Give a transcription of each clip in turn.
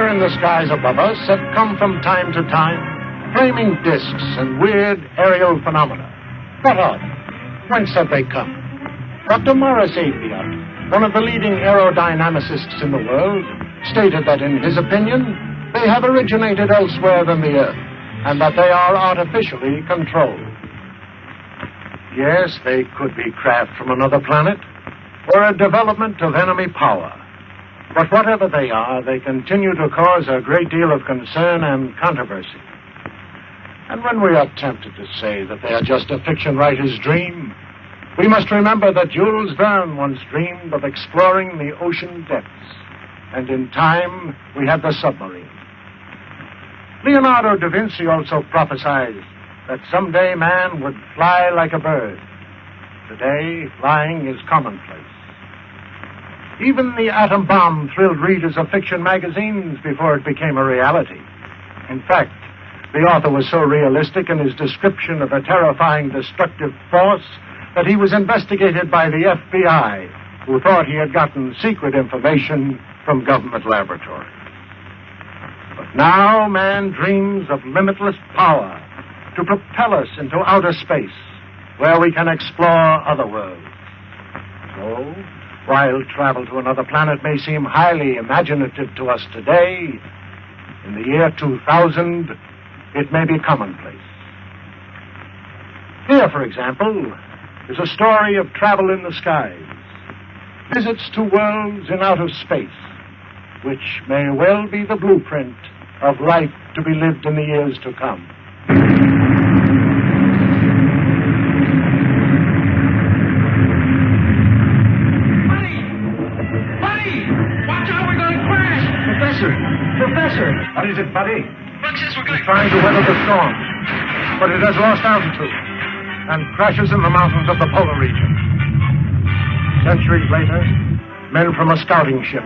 Somewhere in the skies above us have come from time to time flaming discs and weird aerial phenomena. What are they? Whence have they come? Dr. Morris Apiot, one of the leading aerodynamicists in the world, stated that in his opinion, they have originated elsewhere than the Earth, and that they are artificially controlled. Yes, they could be craft from another planet, or a development of enemy power. But whatever they are, they continue to cause a great deal of concern and controversy. And when we are tempted to say that they are just a fiction writer's dream, we must remember that Jules Verne once dreamed of exploring the ocean depths, and in time we had the submarine. Leonardo da Vinci also prophesied that someday man would fly like a bird. Today, flying is commonplace. Even the atom bomb thrilled readers of fiction magazines before it became a reality. In fact, the author was so realistic in his description of a terrifying destructive force that he was investigated by the FBI, who thought he had gotten secret information from government laboratories. But now man dreams of limitless power to propel us into outer space, where we can explore other worlds. So, while travel to another planet may seem highly imaginative to us today, in the year 2000, it may be commonplace. Here, for example, is a story of travel in the skies, visits to worlds in outer space, which may well be the blueprint of life to be lived in the years to come. Professor! What is it, buddy? Look, says we're going... It's trying to weather the storm, but it has lost altitude and crashes in the mountains of the polar region. Centuries later, men from a scouting ship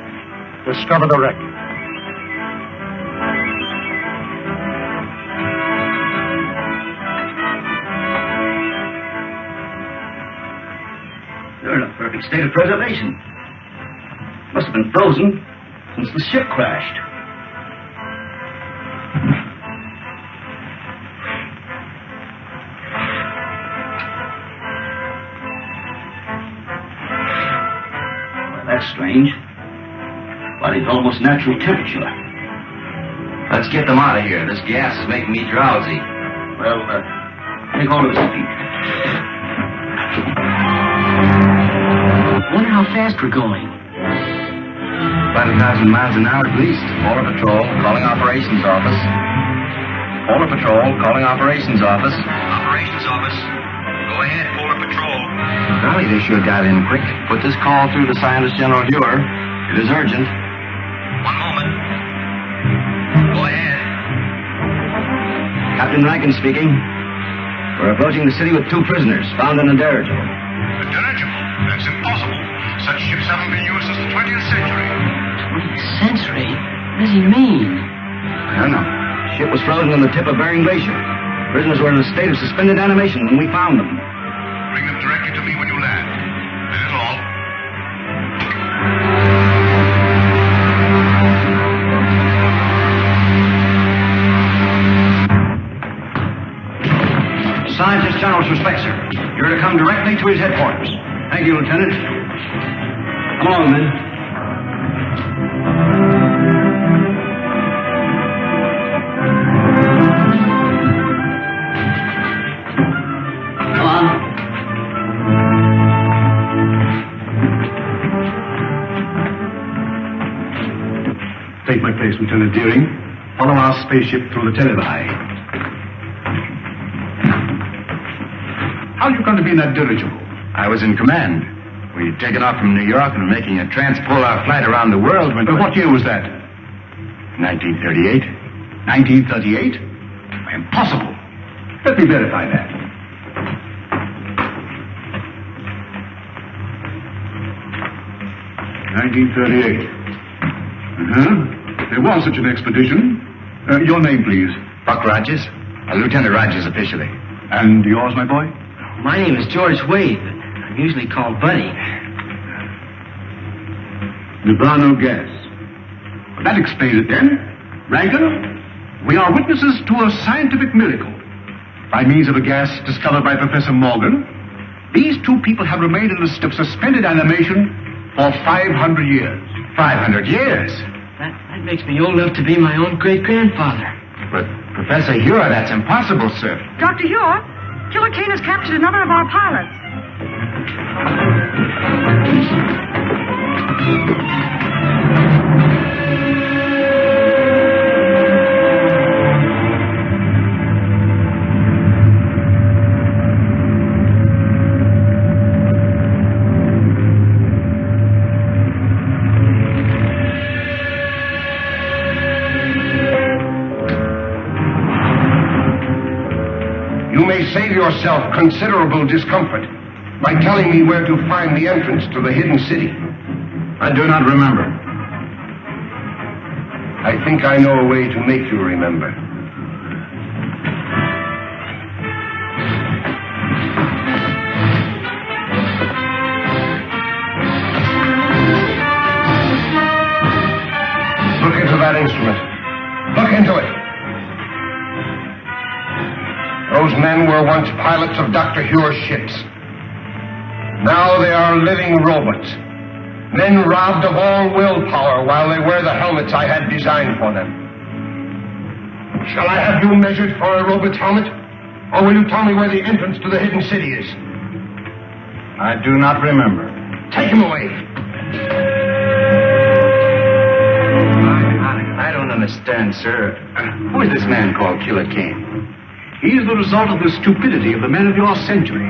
discover the wreck. They're in a perfect state of preservation. Must have been frozen since the ship crashed. That's strange. Body's almost natural temperature. Let's get them out of here. This gas is making me drowsy. Well, take hold of his feet. Wonder how fast we're going. 20,000 miles an hour at least. Polar Patrol, calling Operations Office. Polar Patrol, calling Operations Office. Operations Office. Go ahead, Polar Patrol. Golly, they sure got in quick. Put this call through the Scientist General Viewer. It is urgent. One moment. Go ahead. Captain Rankin speaking. We're approaching the city with 2 prisoners found in a dirigible. A dirigible? That's impossible. Such ships haven't been used since the 20th century. 20th century? What does he mean? I don't know. The ship was frozen on the tip of Bering Glacier. Prisoners were in a state of suspended animation when we found them. Bring them directly to me when you land. That is all. Scientist General's respect, sir. You're to come directly to his headquarters. Thank you, Lieutenant. Come along, men. Come on. Take my place, Lieutenant Deering. Follow our spaceship through the televi. How are you going to be in that dirigible? I was in command. We'd taken off from New York and were making a transpolar flight around the world when... What year was that? 1938. 1938? Impossible. Let me verify that. (1938). There was such an expedition. Your name, please. Buck Rogers. Lieutenant Rogers officially. And yours, my boy? My name is George Wade, but I'm usually called Buddy. Nirvana gas. Well, that explains it then. Rankin, we are witnesses to a scientific miracle. By means of a gas discovered by Professor Morgan, these two people have remained in a state of suspended animation for 500 years. 500 years? That makes me old enough to be my own great-grandfather. But, Professor Hure, that's impossible, sir. Dr. Hure, Killer Kane has captured another of our pilots. You may save yourself considerable discomfort by telling me where to find the entrance to the hidden city. I do not remember. I think I know a way to make you remember. Look into that instrument. Look into it. Those men were once pilots of Dr. Hure's ships. Now they are living robots. Men robbed of all willpower while they wear the helmets I had designed for them. Shall I have you measured for a robot's helmet? Or will you tell me where the entrance to the hidden city is? I do not remember. Take him away. I don't understand, sir. Who is this man called Killer Kane? He is the result of the stupidity of the men of your century.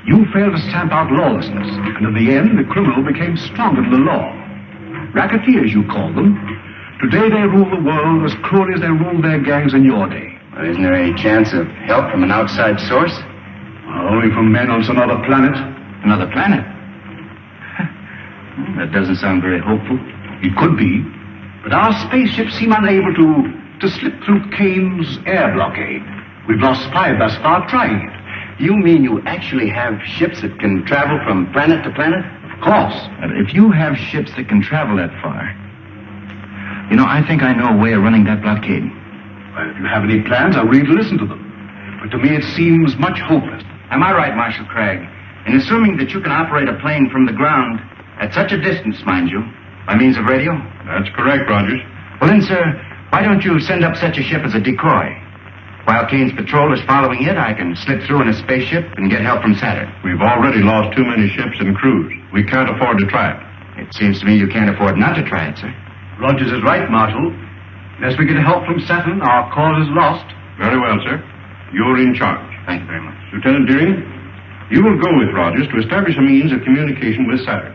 You failed to stamp out lawlessness, and in the end, the criminal became stronger than the law. Racketeers, you call them. Today, they rule the world as cruelly as they ruled their gangs in your day. Well, isn't there any chance of help from an outside source? Only from men on some other planet. Another planet? That doesn't sound very hopeful. It could be, but our spaceships seem unable to slip through Kane's air blockade. We've lost 5 thus far trying it. You mean you actually have ships that can travel from planet to planet? Of course. And if you have ships that can travel that far, you know, I think I know a way of running that blockade. Well, if you have any plans, I'm ready to listen to them. But to me, it seems much hopeless. Am I right, Marshal Craig, in assuming that you can operate a plane from the ground at such a distance, mind you, by means of radio? That's correct, Rogers. Well then, sir, why don't you send up such a ship as a decoy? While Kane's patrol is following it, I can slip through in a spaceship and get help from Saturn. We've already lost too many ships and crews. We can't afford to try it. It seems to me you can't afford not to try it, sir. Rogers is right, Marshal. Unless we get help from Saturn, our cause is lost. Very well, sir. You're in charge. Thank you very much. Lieutenant Deering, you will go with Rogers to establish a means of communication with Saturn,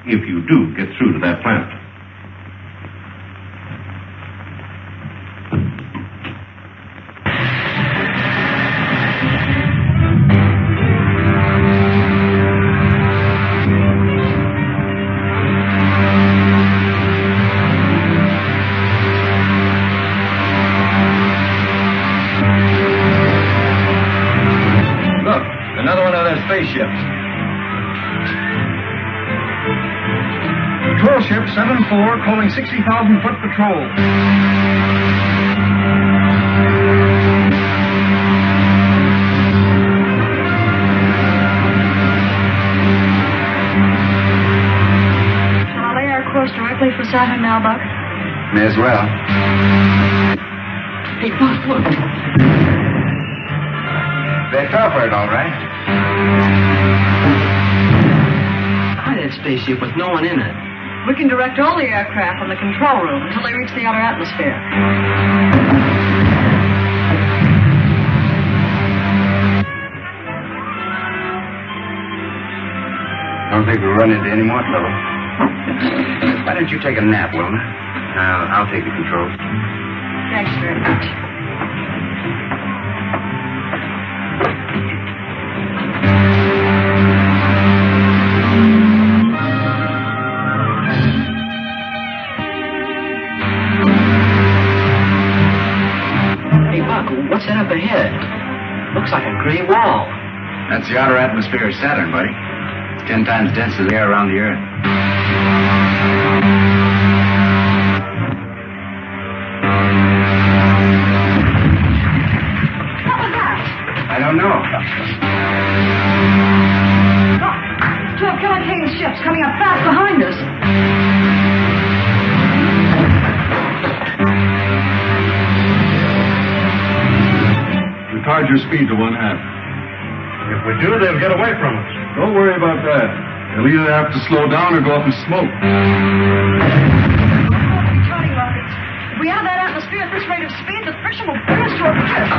if you do get through to that planet. Spaceships. Patrol ship 7-4 calling 60,000-foot patrol. Shall I lay our course directly for Saturn now, Buck? May as well. Hey, Buck, look. They fell for it, all right. Why that spaceship with no one in it? We can direct all the aircraft from the control room until they reach the outer atmosphere. Don't think we'll run into any more trouble. Why don't you take a nap, Wilma? I'll take the controls. Thanks very much. Hey, Buck, what's that up ahead? Looks like a gray wall. That's the outer atmosphere of Saturn, buddy. It's 10 times denser than the air around the Earth. don't know. Look, two of Killer Kane's ships coming up fast behind us. Retard your speed to 1/2. If we do, they'll get away from us. Don't worry about that. They'll either have to slow down or go up in smoke. Returning rockets. If we enter that atmosphere at this rate of speed, the friction will bring us to a cliff.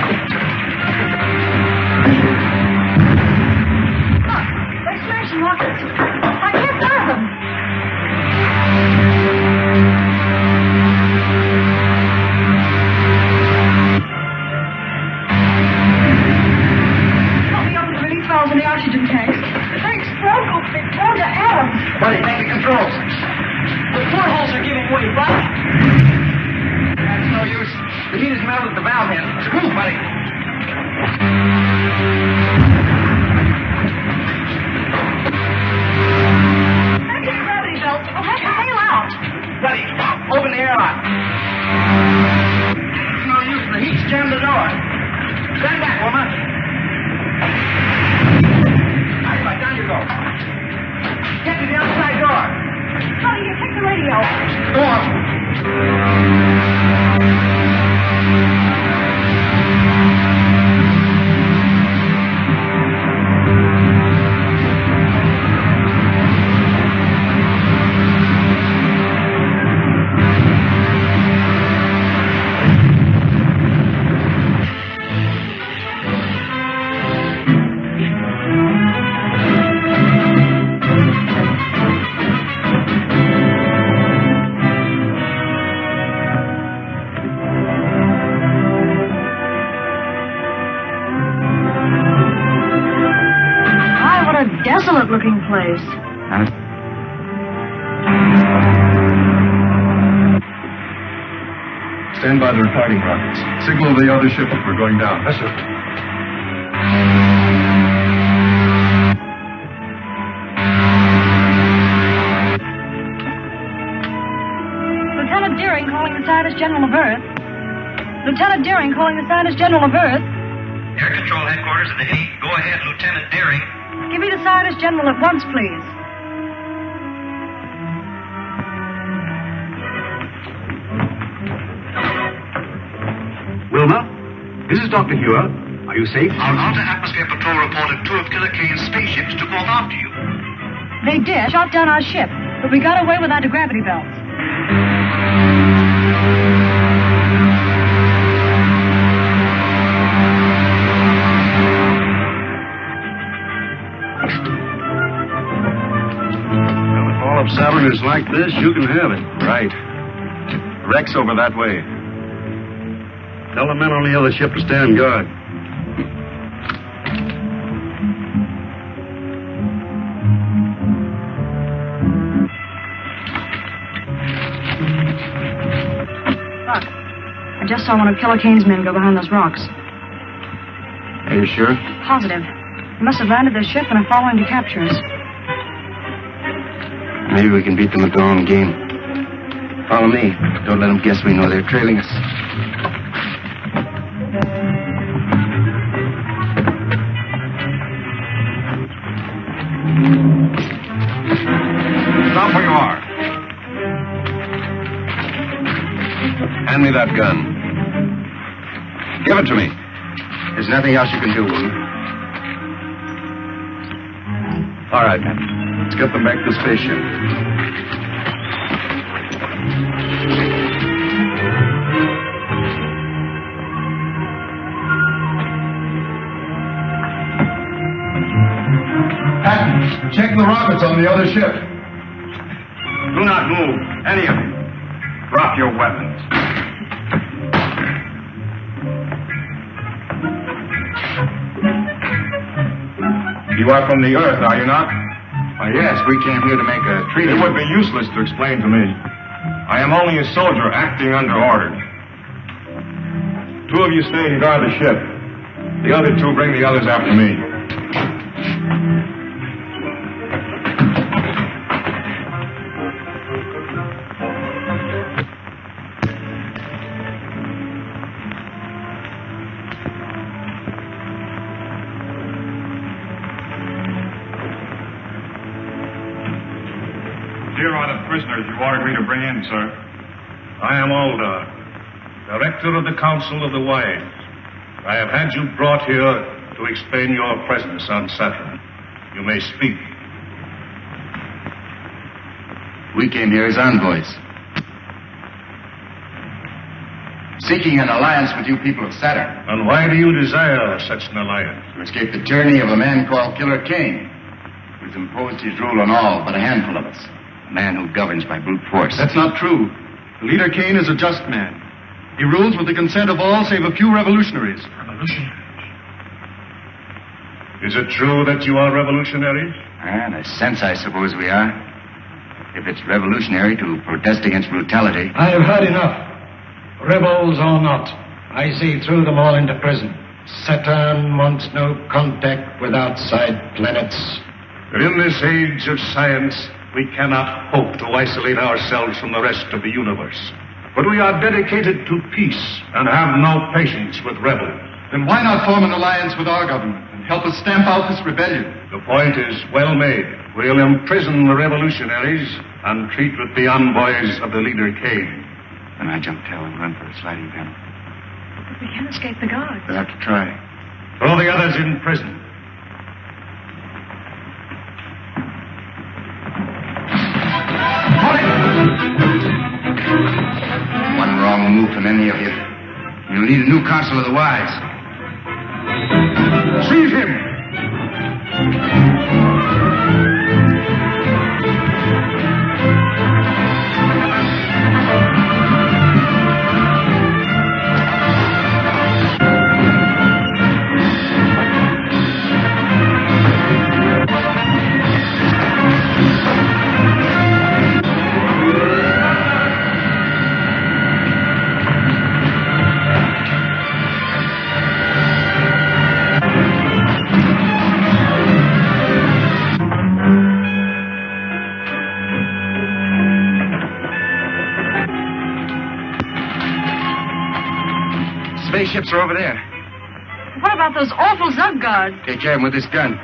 Look, they're smashing rockets. I can't fire them. Help me open the release valves in the oxygen tanks. If they explode, we'll be blown to atoms. Buddy, take the controls. The portholes are giving way, buddy. That's no use. The heat is melted at the valve end. Screw, buddy. Anti-gravity belts will have to bail out. Buddy, open the airlock. It's no use. The heat's jammed the door. Stand back, woman. Right, down you go. Get to the outside door. Honey, you take the radio. Go on. Desolate-looking place. Stand by the retarding rockets. Signal the other ship if we're going down. Yes, sir. Lieutenant Deering calling the Scientist General of Earth. Lieutenant Deering calling the Scientist General of Earth. Air Control Headquarters at the Hague. Go ahead, Lieutenant Deering. Give me the Scientist General at once, please. Wilma, this is Dr. Hewer. Are you safe? Our Outer Atmosphere Patrol reported two of Killer Kane's spaceships took off after you. They did. Shot down our ship, but we got away with anti-gravity belts. Well, if all of Saturn is like this, you can have it. Right. Wreck's over that way. Tell the men on the other ship to stand guard. Look, I just saw one of Killer Kane's men go behind those rocks. Are you sure? Positive. They must have landed their ship and are following to capture us. Maybe we can beat them at their own game. Follow me. Don't let them guess we know they're trailing us. Stop where you are. Hand me that gun. Give it to me. There's nothing else you can do, Wilma. All right. Let's get them back to the spaceship. Patton, check the rockets on the other ship. Do not move, any of you. Drop your weapons. You are from the Earth, are you not? Yes, we came here to make a treaty. It would be useless to explain to me. I am only a soldier acting under orders. Two of you stay and guard the ship. The other two bring the others after me. here are the prisoners you ordered me to bring in, sir. I am Alda, Director of the Council of the Wise. I have had you brought here to explain your presence on Saturn. You may speak. We came here as envoys, seeking an alliance with you people of Saturn. And why do you desire such an alliance? To escape the tyranny of a man called Killer Kane, who's imposed his rule on all but a handful of us. A man who governs by brute force. That's not true. The leader Kane is a just man. He rules with the consent of all save a few revolutionaries. Revolutionaries? Is it true that you are revolutionaries? In a sense, I suppose we are. If it's revolutionary to protest against brutality. I have had enough. Rebels or not, I see through them all into prison. Saturn wants no contact with outside planets. But in this age of science, we cannot hope to isolate ourselves from the rest of the universe. But we are dedicated to peace and have no patience with rebels. Then why not form an alliance with our government and help us stamp out this rebellion? The point is well made. We'll imprison the revolutionaries and treat with the envoys of the leader Kane. Then I jump tail and run for a sliding panel. But we can't escape the guards. We'll have to try. Throw the others in prison. One wrong move from any of you, you'll need a new Council of the Wise. Seize him! Spaceships are over there. What about those awful Zug guards? Take care of them with this gun.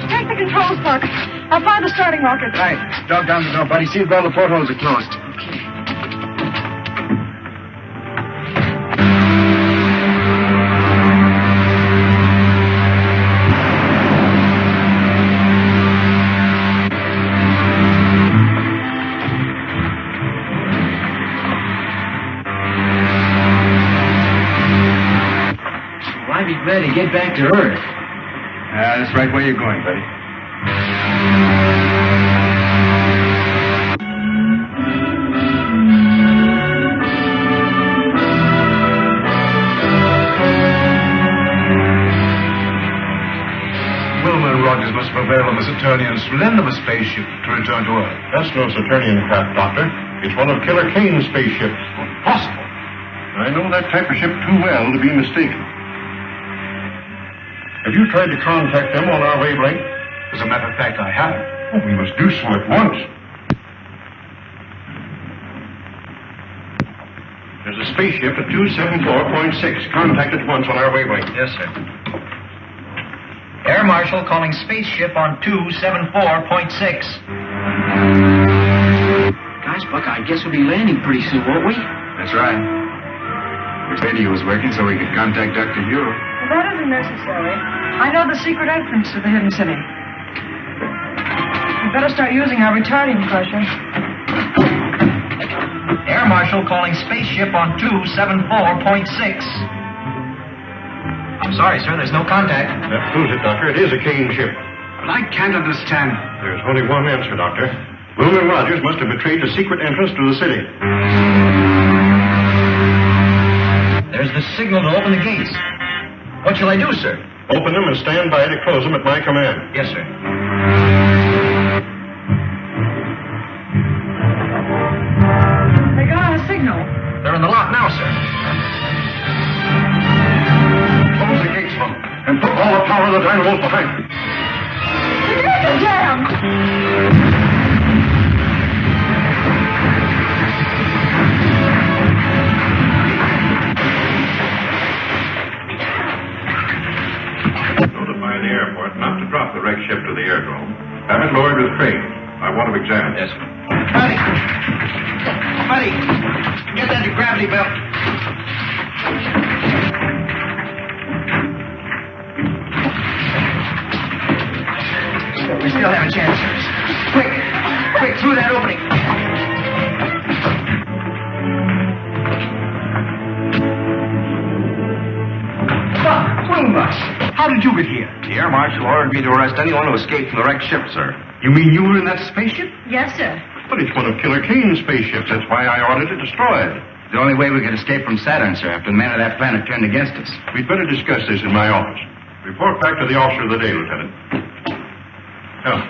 Take the controls, Buck. I'll fire the starting rocket. Right. Dog down the door, buddy. See if all the portholes are closed. Glad to get back to Earth. That's right where you're going, buddy. Wilmer and Rogers must prevail on the Saturnians to lend them a spaceship to return to Earth. That's no Saturnian craft, Doctor. It's one of Killer Kane's spaceships. Impossible. I know that type of ship too well to be mistaken. Have you tried to contact them on our wavelength? As a matter of fact, I have. Oh, we must do so at once. There's a spaceship at 274.6. Contact at once on our wavelength. Yes, sir. Air Marshal calling spaceship on 274.6. Gosh, Buck, I guess we'll be landing pretty soon, won't we? That's right. The radio was working so we could contact Dr. Hugh. Well, that isn't necessary. I know the secret entrance to the hidden city. We better start using our retarding pressure. Air Marshal calling spaceship on 274.6. I'm sorry, sir, there's no contact. That proves it, Doctor. It is a Kane ship. But I can't understand. There's only one answer, Doctor. Wilmer and Rogers must have betrayed the secret entrance to the city. There's the signal to open the gates. What shall I do, sir? Open them and stand by to close them at my command. Yes, sir. They got a signal. They're in the lock now, sir. Close the gates, Hum, and put all the power of the dynamos behind them. The gates are jammed. Notify the airport not to drop the wreck ship to to the airdrome. Have it lowered with crane. I want to examine it. Yes, sir. Buddy, get that gravity belt. We still have a chance. Quick, through that opening. How did you get here? The air marshal ordered me to arrest anyone who escaped from the wrecked ship, sir. You mean you were in that spaceship? Yes, sir. But it's one of Killer Kane's spaceships. That's why I ordered it destroyed. The only way we could escape from Saturn, sir, after the men of that planet turned against us. We'd better discuss this in my office. Report back to the officer of the day, Lieutenant. Come.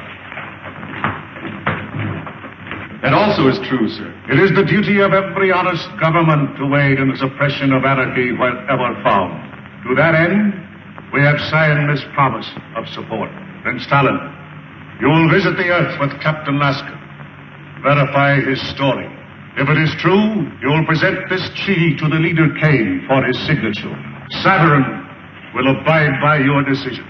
That also is true, sir. It is the duty of every honest government to aid in the suppression of anarchy wherever found. To that end, we have signed this promise of support. Prince Talon, you will visit the Earth with Captain Lasker. Verify his story. If it is true, you will present this key to the leader Kane for his signature. Saturn will abide by your decision.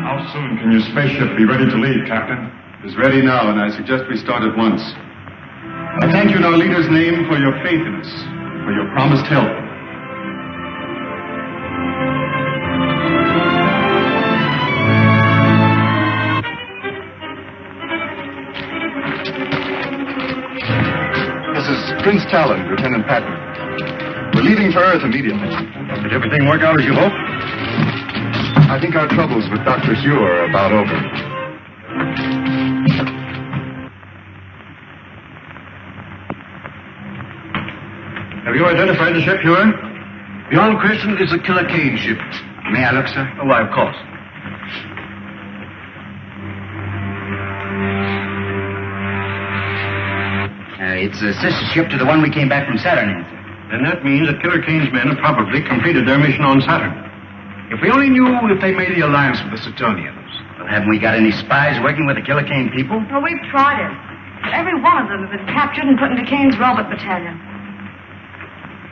How soon can your spaceship be ready to leave, Captain? It's ready now, and I suggest we start at once. I thank you in our leader's name for your faith in us, for your promised help. This is Prince Talon, Lieutenant Patton. We're leaving for Earth immediately. Did everything work out as you hoped? I think our troubles with Dr. Hugh are about over. Have you identified the ship, Huron? Beyond question, it's a Killer Kane ship. May I look, sir? Oh, why, of course. It's a sister ship to the one we came back from Saturn in, sir. Then that means that Killer Kane's men have probably completed their mission on Saturn. If we only knew if they made the alliance with the Saturnians. Well, haven't we got any spies working with the Killer Kane people? Well, we've tried it. But every one of them has been captured and put into Kane's robot battalion.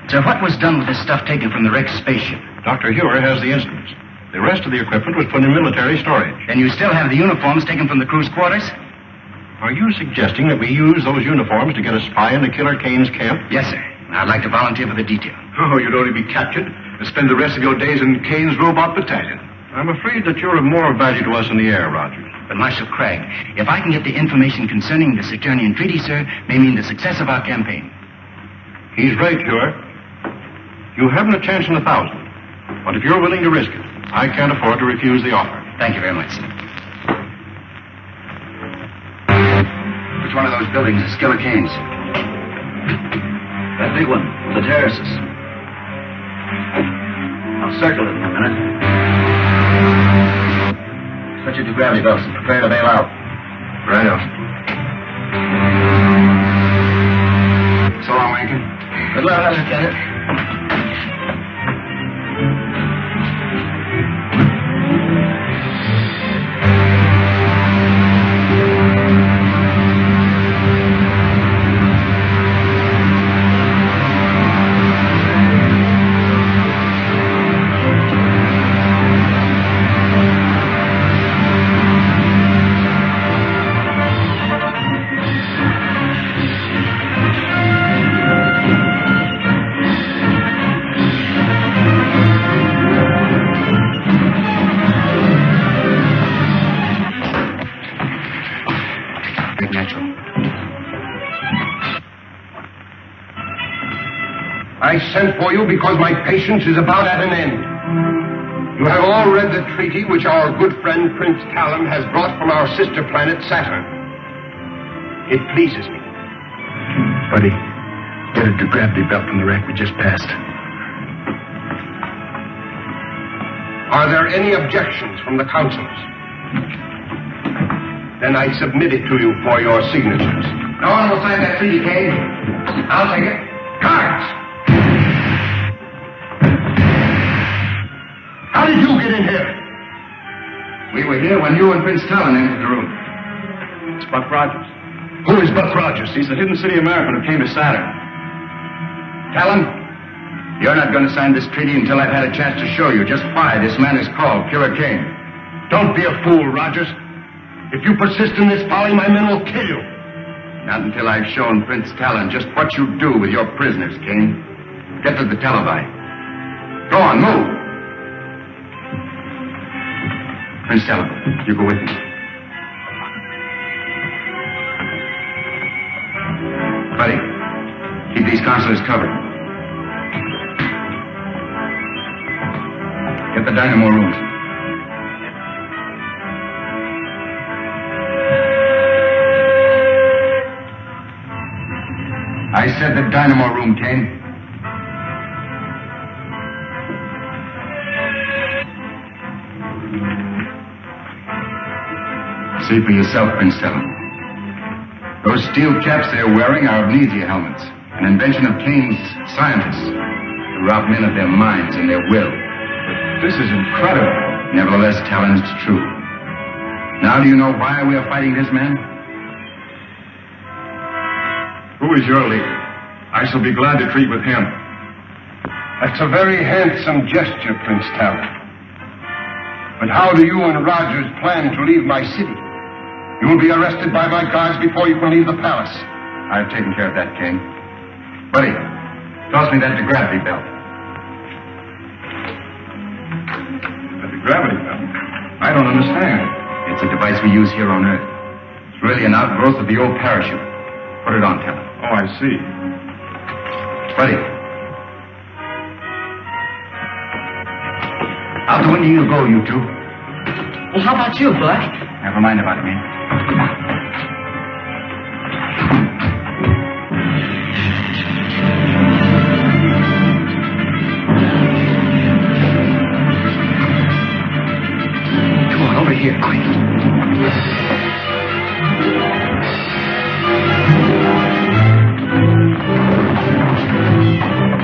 So what was done with this stuff taken from the wrecked spaceship? Dr. Hewer has the instruments. The rest of the equipment was put in military storage. Then you still have the uniforms taken from the crew's quarters? Are you suggesting that we use those uniforms to get a spy into Killer Kane's camp? Yes, sir. I'd like to volunteer for the detail. Oh, you'd only be captured and spend the rest of your days in Kane's robot battalion. I'm afraid that you're of more value to us in the air, Rogers. But, Marshal Craig, if I can get the information concerning the Saturnian treaty, sir, may mean the success of our campaign. He's right, Hewer. You haven't a chance in 1,000. But if you're willing to risk it, I can't afford to refuse the offer. Thank you very much, sir. Which one of those buildings is Killer Kane's? That big one, the terraces. I'll circle it in a minute. Switch it to gravity belts and prepare to bail out. Righto. So long, Lincoln. Good luck, Lieutenant. I sent for you because my patience is about at an end. You have all read the treaty which our good friend Prince Talon has brought from our sister planet Saturn. It pleases me. Buddy, get a gravity belt from the wreck we just passed. Are there any objections from the councilors? Then I submit it to you for your signatures. No one will sign that treaty, Kane. I'll take it. Guards! How did you get in here? We were here when you and Prince Talon entered the room. It's Buck Rogers. Who is Buck Rogers? He's the Hidden City American who came to Saturn. Talon, you're not going to sign this treaty until I've had a chance to show you just why this man is called Killer Kane. Don't be a fool, Rogers. If you persist in this folly, my men will kill you. Not until I've shown Prince Talon just what you do with your prisoners, Kane. Get to the televi. Go on, move. Prince Talon, you go with me. Buddy, keep these consulars covered. Get the dynamo rooms. I said the dynamo room, Kane. See for yourself, Prince Talon. Those steel caps they're wearing are amnesia helmets, an invention of Kane's scientists to rob men of their minds and their will. But this is incredible. Nevertheless, Talon, it's true. Now do you know why we are fighting this man? Who is your leader? I shall be glad to treat with him. That's a very handsome gesture, Prince Talon. But how do you and Rogers plan to leave my city? You will be arrested by my guards before you can leave the palace. I've taken care of that, King. Buddy, toss me that gravity belt. The gravity belt? I don't understand. It's a device we use here on Earth. It's really an outgrowth of the old parachute. Put it on, Talon. Oh, I see. Buddy. Out the window you go, you two. Well, how about you, Buck? Never mind about me. Come on, over here, quick.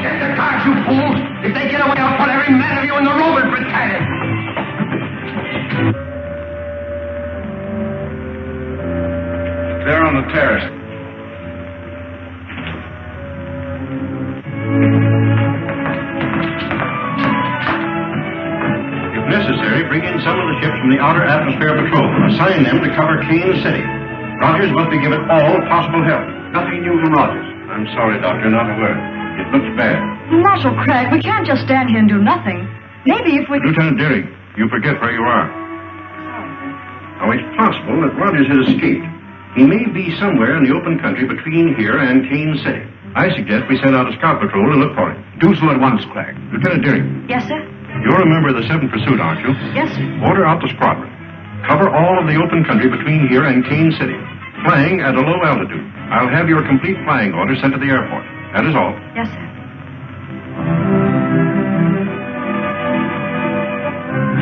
Get the cars, you fools! If they get away, I'll put every man of you in the Roman battalion! There on the terrace. If necessary, bring in some of the ships from the Outer Atmosphere Patrol. Assign them to cover Kane City. Rogers must be given all possible help. Nothing new from Rogers. I'm sorry, Doctor, not a word. It looks bad. Marshal Craig, we can't just stand here and do nothing. Maybe if we... Lieutenant Deering, you forget where you are. Oh, it's possible that Rogers has escaped. He may be somewhere in the open country between here and Kane City. I suggest we send out a scout patrol to look for him. Do so at once, Craig. Lieutenant Deering. Yes, sir? You're a member of the 7th Pursuit, aren't you? Yes, sir. Order out the squadron. Cover all of the open country between here and Kane City. Flying at a low altitude. I'll have your complete flying orders sent to the airport. That is all. Yes, sir.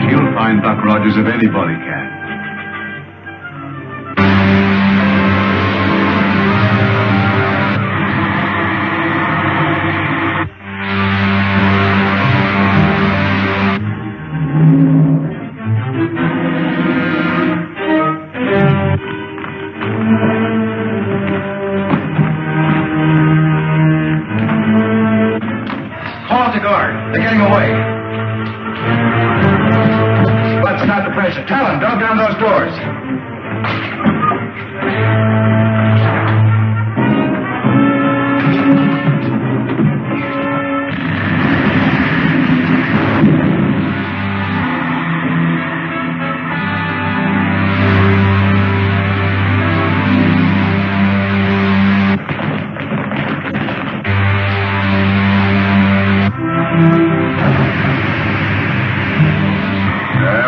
She'll find Buck Rogers if anybody can. They're getting away. Let's start the pressure. Talon, dog down those doors.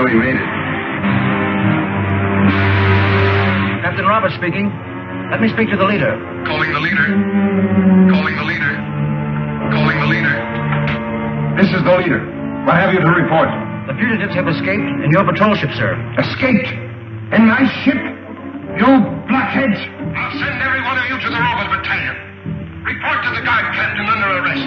We made it. Captain Roberts speaking. Let me speak to the leader. Calling the leader. Calling the leader. Calling the leader. This is the leader. What have you to report? The fugitives have escaped in your patrol ship, sir. Escaped? In my ship? You blockheads! I'll send every one of you to the Roman battalion. Report to the guard captain under arrest.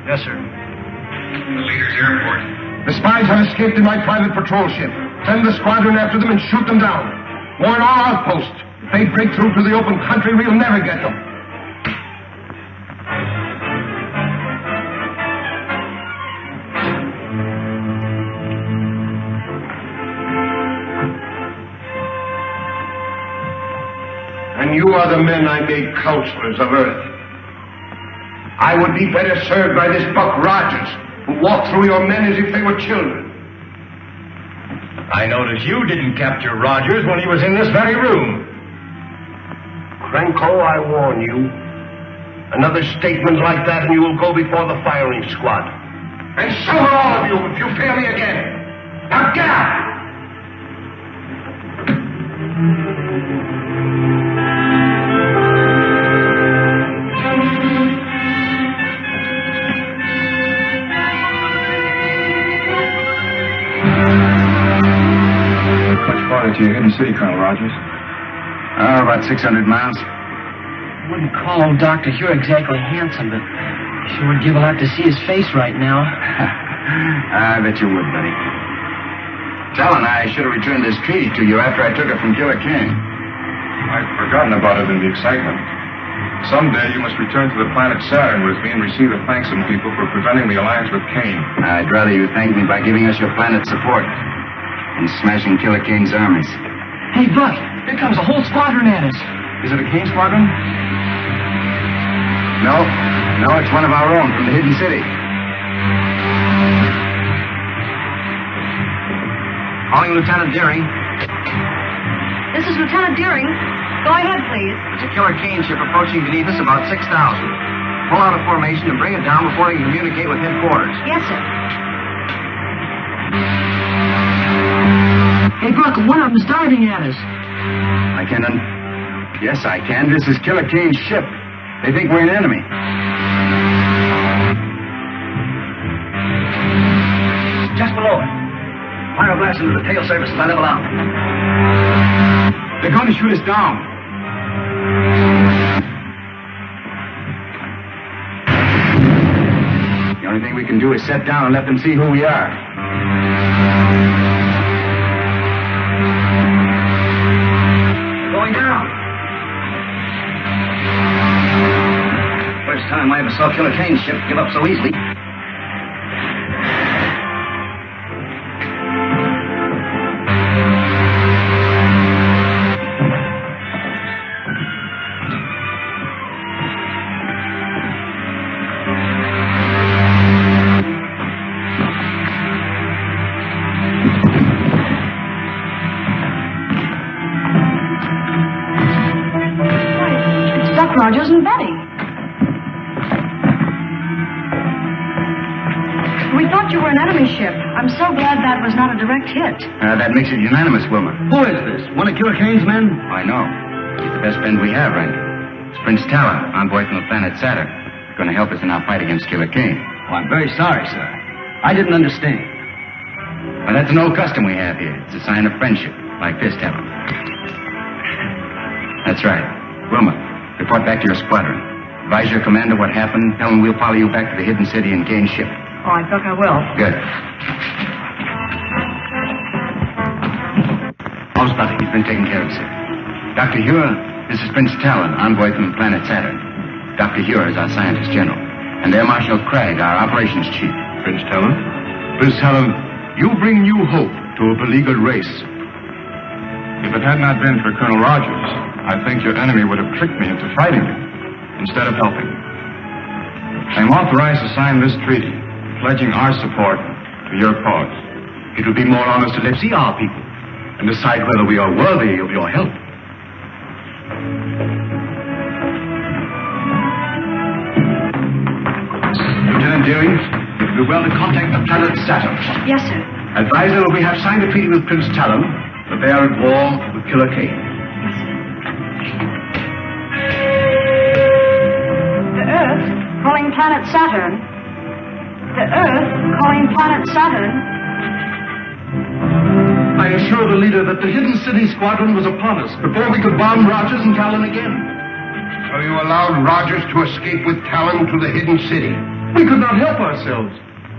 Yes, sir. The leader's airport. The spies have escaped in my private patrol ship. Send the squadron after them and shoot them down. Warn all outposts. If they break through to the open country, we'll never get them. And you are the men I made counselors of Earth. I would be better served by this Buck Rogers, who walked through your men as if they were children. I notice you didn't capture Rogers when he was in this very room. Krenko, I warn you. Another statement like that and you will go before the firing squad. And so will all of you if you fail me again. Now get out! To your hidden city, Colonel Rogers. Oh, about 600 miles. Wouldn't call old Dr. Hugh exactly handsome, but sure would give a lot to see his face right now. I bet you would, buddy. Talon, I should have returned this treaty to you after I took it from Killer King. I'd forgotten about it in the excitement. Someday you must return to the planet Saturn with me and receive the thanks of people for preventing the alliance with Kane. I'd rather you thank me by giving us your planet's support and smashing Killer Kane's armies. Hey, Buck, here comes a whole squadron at us. Is it a Kane squadron? No, it's one of our own from the hidden city. Calling Lieutenant Deering. This is Lieutenant Deering. Go ahead, please. There's a Killer Kane ship approaching beneath us about 6,000. Pull out a formation and bring it down before they can communicate with headquarters. Yes, sir. Hey, Buck, one of them's diving at us. I can. Yes, I can. This is Killer Kane's ship. They think we're an enemy. Just below it. Fire a blast into the tail surface as I level out. They're going to shoot us down. The only thing we can do is set down and let them see who we are. Going down. First time I ever saw Killer Kane's ship give up so easily. Rogers and Betty. We thought you were an enemy ship. I'm so glad that was not a direct hit. That makes it unanimous, Wilma. Who is this? One of Killer Kane's men? I know. He's the best friend we have, Randy. It's Prince Talon, envoy from the planet Saturn. Going to help us in our fight against Killer Kane. Oh, I'm very sorry, sir. I didn't understand. Well, that's an old custom we have here. It's a sign of friendship, like this, Talon. That's right. Wilma, report back to your squadron. Advise your commander what happened. Tell him we'll follow you back to the hidden city and Kane's ship. Oh, I think I will. Good. How's Buddy? He's been taken care of, sir. Dr. Hure, this is Prince Talon, envoy from the planet Saturn. Dr. Hure is our scientist general. And Air Marshal Craig, our operations chief. Prince Talon? Prince Talon, you bring new hope to a beleaguered race. If it had not been for Colonel Rogers, I think your enemy would have tricked me into fighting him instead of helping. I am authorized to sign this treaty, pledging our support to your cause. It would be more honest to let see our people and decide whether we are worthy of your help. Lieutenant Deering, it would be well to contact the planet Saturn. Yes, sir. Advise them that we have signed a treaty with Prince Talon, that they are at war with Killer Kane. Yes, sir. The Earth calling planet Saturn. The Earth calling planet Saturn. I assure the leader that the hidden city squadron was upon us before we could bomb Rogers and Talon again. So you allowed Rogers to escape with Talon to the hidden city? We could not help ourselves.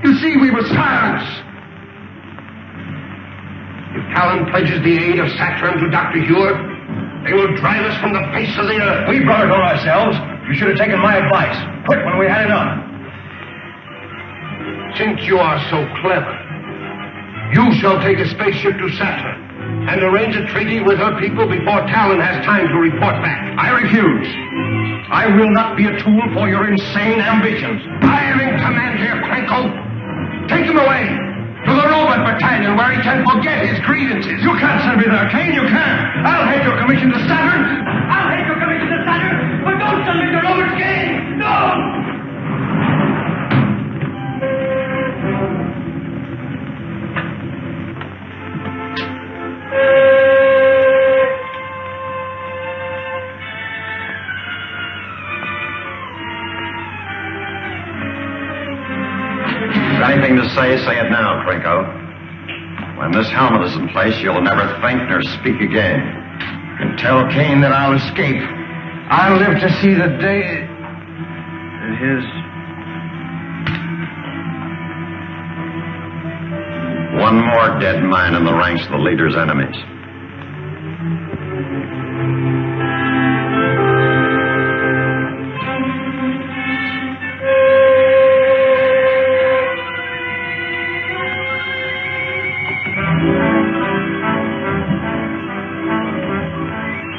You see, we were silence. If Talon pledges the aid of Saturn to Dr. Hure, They will drive us from the face of the earth. We brought it on ourselves. You should have taken my advice. Quit when we had enough. Since you are so clever, you shall take a spaceship to Saturn and arrange a treaty with her people before Talon has time to report back. I refuse. I will not be a tool for your insane ambitions. I am in command here, Krenko. Take him away to the robot battalion where he can forget his grievances. You can't send me there, Kane. You can't. I'll head your commission to Saturn. I'll head your commission to Saturn. But don't send me to Robert Kane. No! Anything to say it now, Krenko. When this helmet is in place, you'll never think nor speak again. And tell Kane that I'll escape. I'll live to see the day that his... One more dead man in the ranks of the leader's enemies.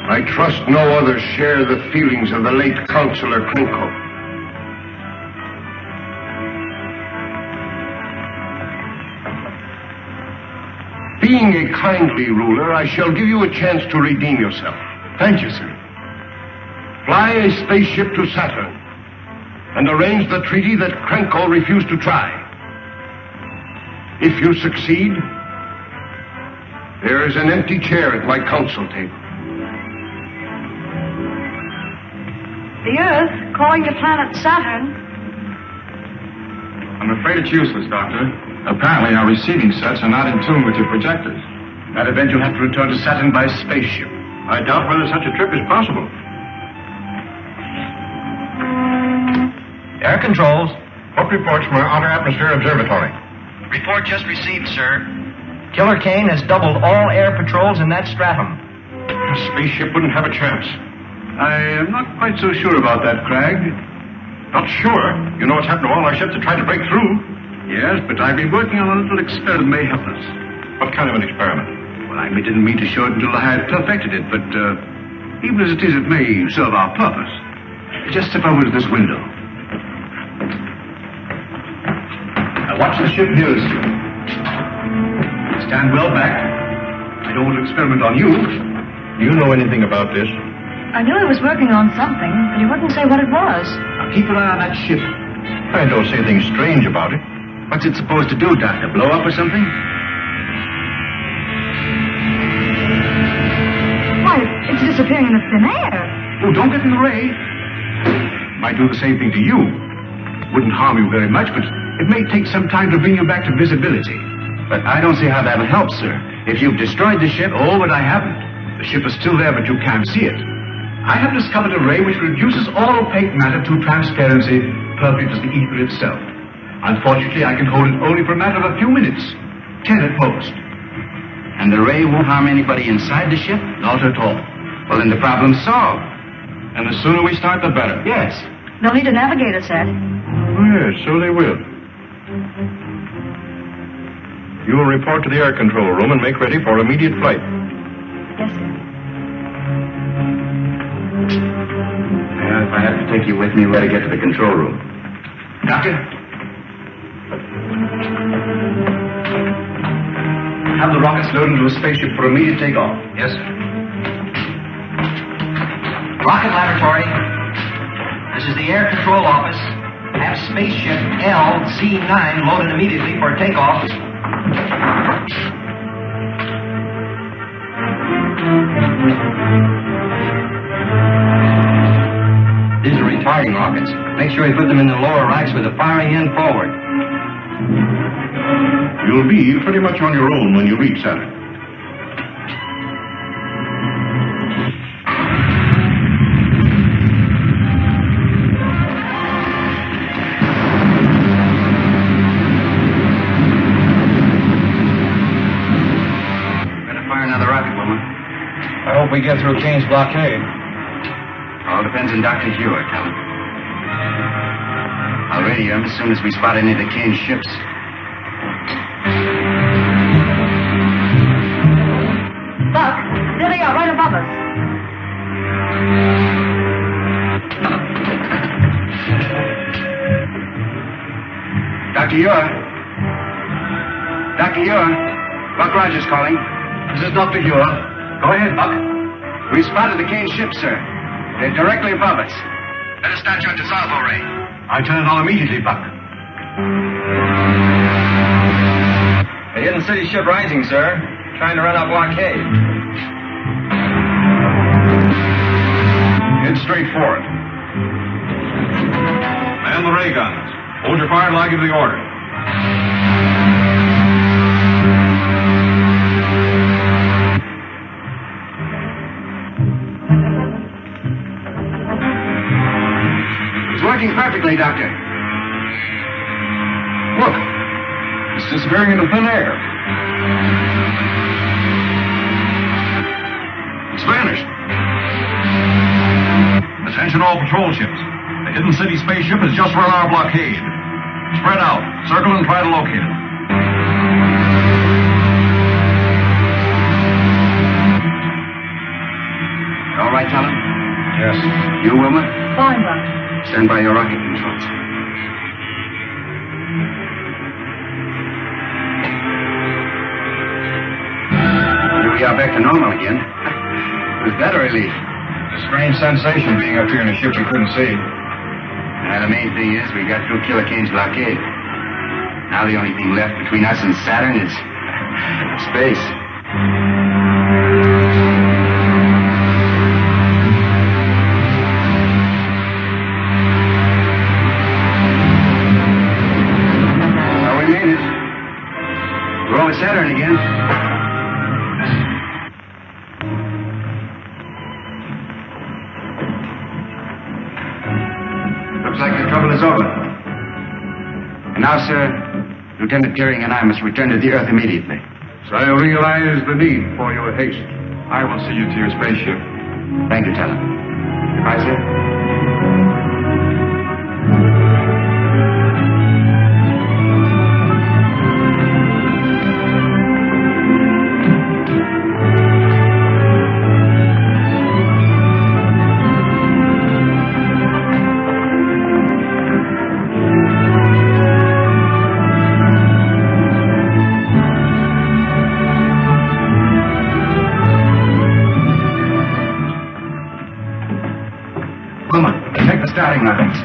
I trust no others share the feelings of the late Counselor Krenko. Being a kindly ruler, I shall give you a chance to redeem yourself. Thank you, sir. Fly a spaceship to Saturn and arrange the treaty that Krenko refused to try. If you succeed, there is an empty chair at my council table. The Earth, calling the planet Saturn. I'm afraid it's useless, Doctor. Apparently our receiving sets are not in tune with your projectors. In that event, you'll have to return to Saturn by spaceship. I doubt whether such a trip is possible. Air controls. What reports from our Outer Atmosphere Observatory? Report just received, sir. Killer Kane has doubled all air patrols in that stratum. A spaceship wouldn't have a chance. I am not quite so sure about that, Cragg. Not sure? You know what's happened to all our ships that tried to break through. Yes, but I've been working on a little experiment that may help us. What kind of an experiment? Well, I didn't mean to show it until I had perfected it, but even as it is, it may serve our purpose. Just step over to this window. Now watch the ship nearest you. Stand well back. I don't want to experiment on you. Do you know anything about this? I knew he was working on something, but he wouldn't say what it was. Now keep an eye on that ship. I don't see anything strange about it. What's it supposed to do, Doctor? Blow up or something? Why, it's disappearing in the thin air. Oh, don't get in the way. Might do the same thing to you. Wouldn't harm you very much, but it may take some time to bring you back to visibility. But I don't see how that'll help, sir. If you've destroyed the ship... Oh, but I haven't. The ship is still there, but you can't see it. I have discovered a ray which reduces all opaque matter to transparency, perfect as the ether itself. Unfortunately, I can hold it only for a matter of a few minutes. 10 at most. And the ray won't harm anybody inside the ship? Not at all. Well, then the problem's solved. And the sooner we start, the better. Yes. They'll need a navigator set. Oh, yes, so they will. You will report to the air control room and make ready for immediate flight. Yes, sir. Well, if I have to take you with me, we better get to the control room. Doctor? Have the rockets loaded into a spaceship for immediate takeoff. Yes, sir. Rocket laboratory. This is the air control office. Have spaceship LZ9 loaded immediately for takeoff. These are retarding rockets. Make sure you put them in the lower racks with the firing end forward. You'll be pretty much on your own when you reach Saturn. Better fire another rocket, woman. I hope we get through Kane's blockade? All depends on Dr. Hewitt, Helen. I'll radio him as soon as we spot any of the Kane's ships. Buck, there they are, right above us. Dr. Ure? Dr. Ure? Buck Rogers calling. This is Dr. Ure. Go ahead, Buck. We spotted the Kane ships, sir. They're directly above us. Let us start your dissolvo ray. I turn it on immediately, Buck. The hidden city ship rising, sir. Trying to run our blockade. Head straight for it. Man the ray guns. Hold your fire till I give the order. It's working perfectly, Doctor. Look. It's disappearing into thin air. It's vanished. Attention all patrol ships. The hidden city spaceship has just run our blockade. Spread out. Circle and try to locate it. All right, Helen? Yes. You, Wilma? Fine, Buck. Stand by your rocket controls. Here we are back to normal again. Was that a relief? It's a strange sensation being up here in a ship we couldn't see. The main thing is we got through Killer Kane's blockade. Now the only thing left between us and Saturn is space. Well, we made it. We're over Saturn again. Looks like the trouble is over. And now, sir, Lieutenant Deering and I must return to the Earth immediately. So I realize the need for your haste. I will see you to your spaceship. Thank you, Talon. Goodbye, sir. Take the starting lines.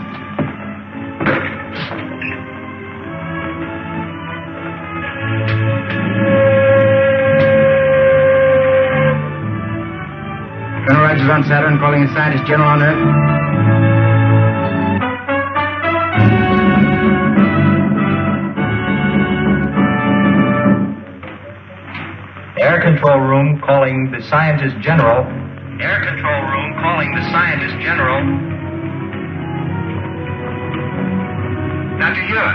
Colonel Rogers on Saturn, calling the scientist general on Earth. Air control room calling the scientist general. Air control room calling the scientist general. Dr. Ure,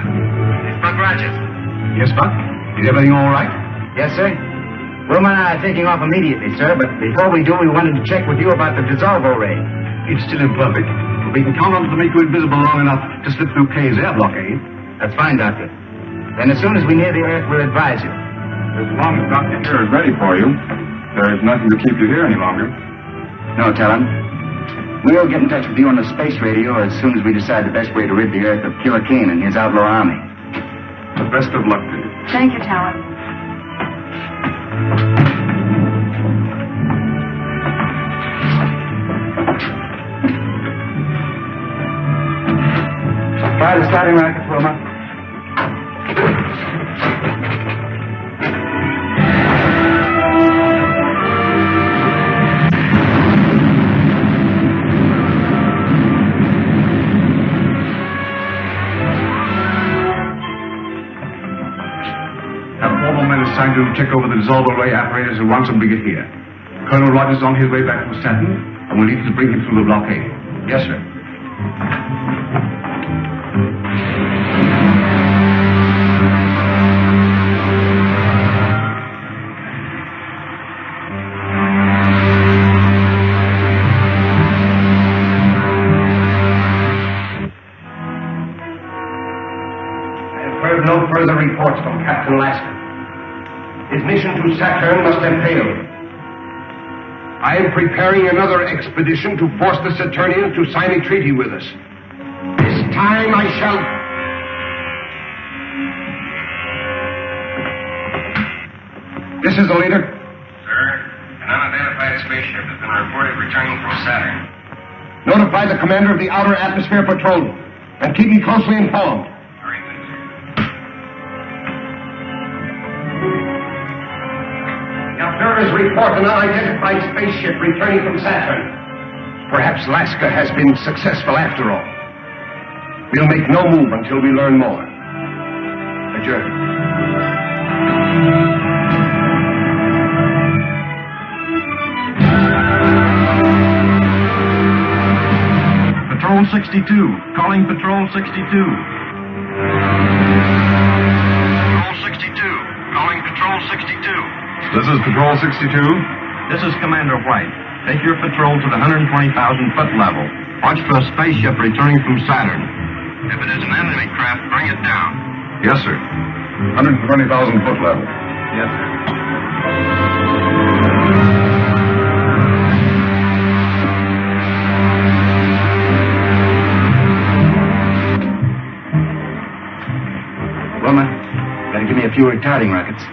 it's Buck Rogers. Yes, Buck? Is everything all right? Yes, sir. Wilma and I are taking off immediately, sir, but before we do, we wanted to check with you about the dissolvo ray. It's still imperfect. We can count on it to make you invisible long enough to slip through Kay's air blockade. That's fine, Doctor. Then as soon as we near the Earth, we'll advise you. As long as Dr. Here is ready for you, there is nothing to keep you here any longer. No, Talon. We'll get in touch with you on the space radio as soon as we decide the best way to rid the Earth of Killer Kane and his outlaw army. The best of luck to you. Thank you, Talon. Fire the starting rocket, Wilma. Time to check over the dissolver ray apparatus and once we get here. Colonel Rogers is on his way back from Saturn, and we'll need to bring him through the blockade. Yes, sir. Captain Lasker. His mission to Saturn must have failed. I am preparing another expedition to force the Saturnians to sign a treaty with us. This time I shall... This is the leader. Sir, an unidentified spaceship has been reported returning from Saturn. Notify the commander of the Outer Atmosphere Patrol and keep me closely informed. The observers report an unidentified spaceship returning from Saturn. Perhaps Lasker has been successful after all. We'll make no move until we learn more. Adjourn. Patrol 62. Calling Patrol 62. Patrol 62. Calling Patrol 62. This is Patrol 62. This is Commander White. Take your patrol to the 120,000-foot level. Watch for a spaceship returning from Saturn. If it is an enemy craft, bring it down. Yes, sir. 120,000-foot level. Yes, sir. Wilma, gotta give me a few retarding rockets.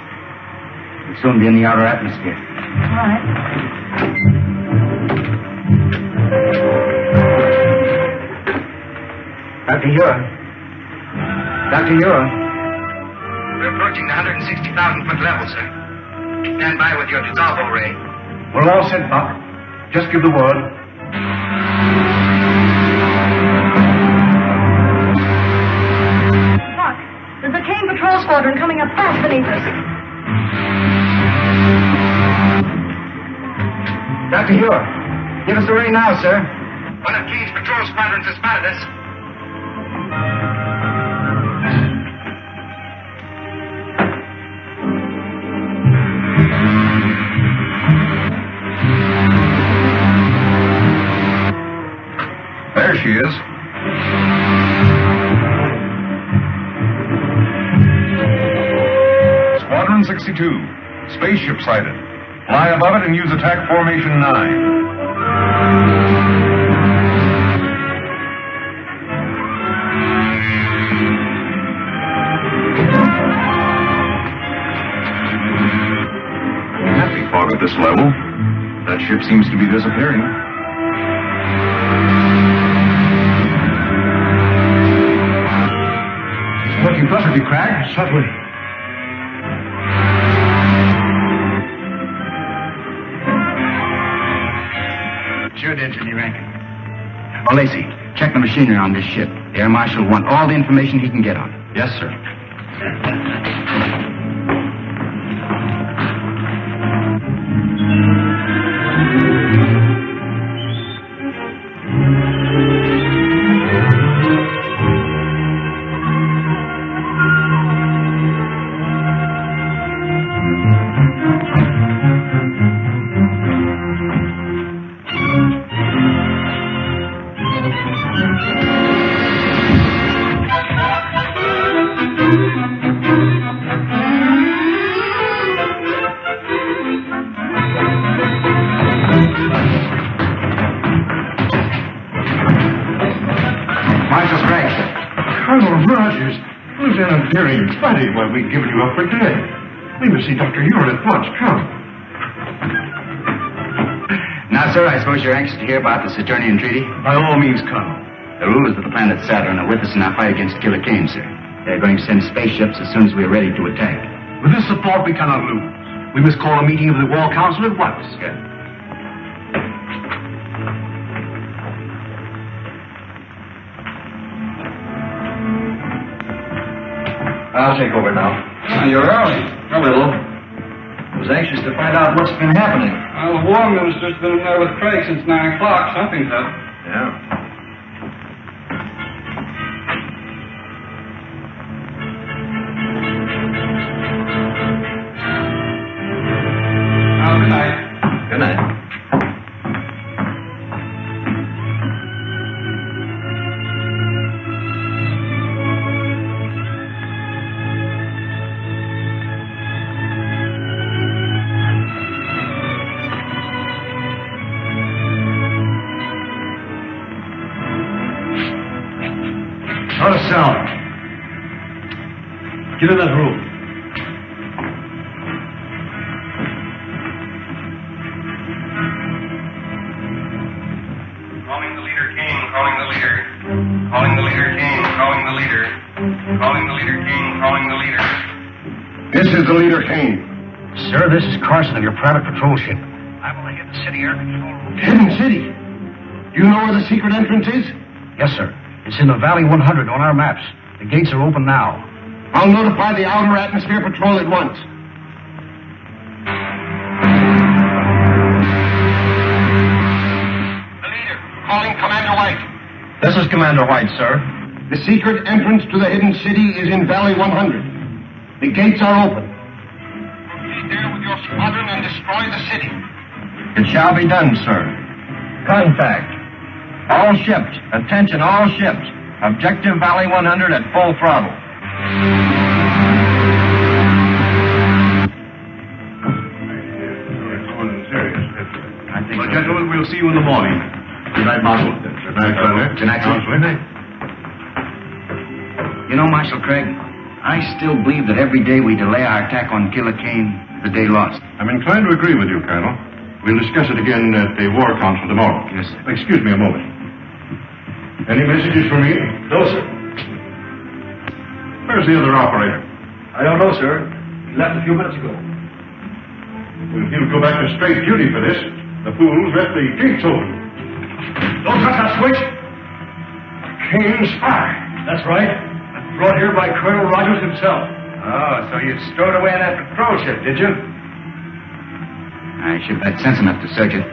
We'll soon be in the outer atmosphere. All right. Dr. Ura. Dr. Ura. We're approaching the 160,000-foot level, sir. Stand by with your dissolvo ray. We're all set, Buck. Just give the word. Buck, there's a Kane patrol squadron coming up fast beneath us. Dr. Ura, give us the ray now, sir. One of Kane's patrol squadrons has spotted us. There she is. Squadron 62. Spaceship sighted. Fly above it and use attack formation 9. Happy fog at this level. That ship seems to be disappearing. Working perfectly, Crag. Certainly. Sure did, Jimmy Rankin. Oh, Lacey, check the machinery on this ship. The Air Marshal will want all the information he can get on it. Yes, sir. Why, we've given you up for dead. We must see Dr. Ura at once. Come. Now, sir, I suppose you're anxious to hear about the Saturnian treaty? By all means, Colonel. The rulers of the planet Saturn are with us in our fight against Killer Kane, sir. They're going to send spaceships as soon as we're ready to attack. With this support, we cannot lose. We must call a meeting of the War Council at once. Good. I'll take over now. Oh, you're early. A little. I was anxious to find out what's been happening. Well, the War Minister's been in there with Craig since 9 o'clock. Something's up. Yeah. Oh, good night. Good night. Get in that room. Calling the leader, King. Calling the leader. Calling the leader, King. Calling the leader. Calling the leader, King. Calling the leader. This is the leader, Kane. Sir, this is Carson of your private patrol ship. I'm on the Hidden City Air Control Room. Hidden City? You know where the secret entrance is? Yes, sir. It's in the Valley 100 on our maps. The gates are open now. I'll notify the Outer Atmosphere Patrol at once. The leader, calling Commander White. This is Commander White, sir. The secret entrance to the Hidden City is in Valley 100. The gates are open. Proceed there with your squadron and destroy the city. It shall be done, sir. Contact. All ships. Attention, all ships. Objective Valley 100 at full throttle. Well, gentlemen, we'll see you in the morning. Good night, Marshal. Good night, Colonel. Good night, sir. Good night. You know, Marshal Craig, I still believe that every day we delay our attack on Killer Kane is a day lost. I'm inclined to agree with you, Colonel. We'll discuss it again at the War Council tomorrow. Yes, sir. Excuse me a moment. Any messages for me? No, sir. Where's the other operator? I don't know, sir. He left a few minutes ago. Well, he'll go back to straight duty for this. The fools left the gates open. Don't touch that switch. Kane's spy. That's right. Brought here by Colonel Rogers himself. Oh, so you stowed away in that patrol ship, did you? I should have had sense enough to search it.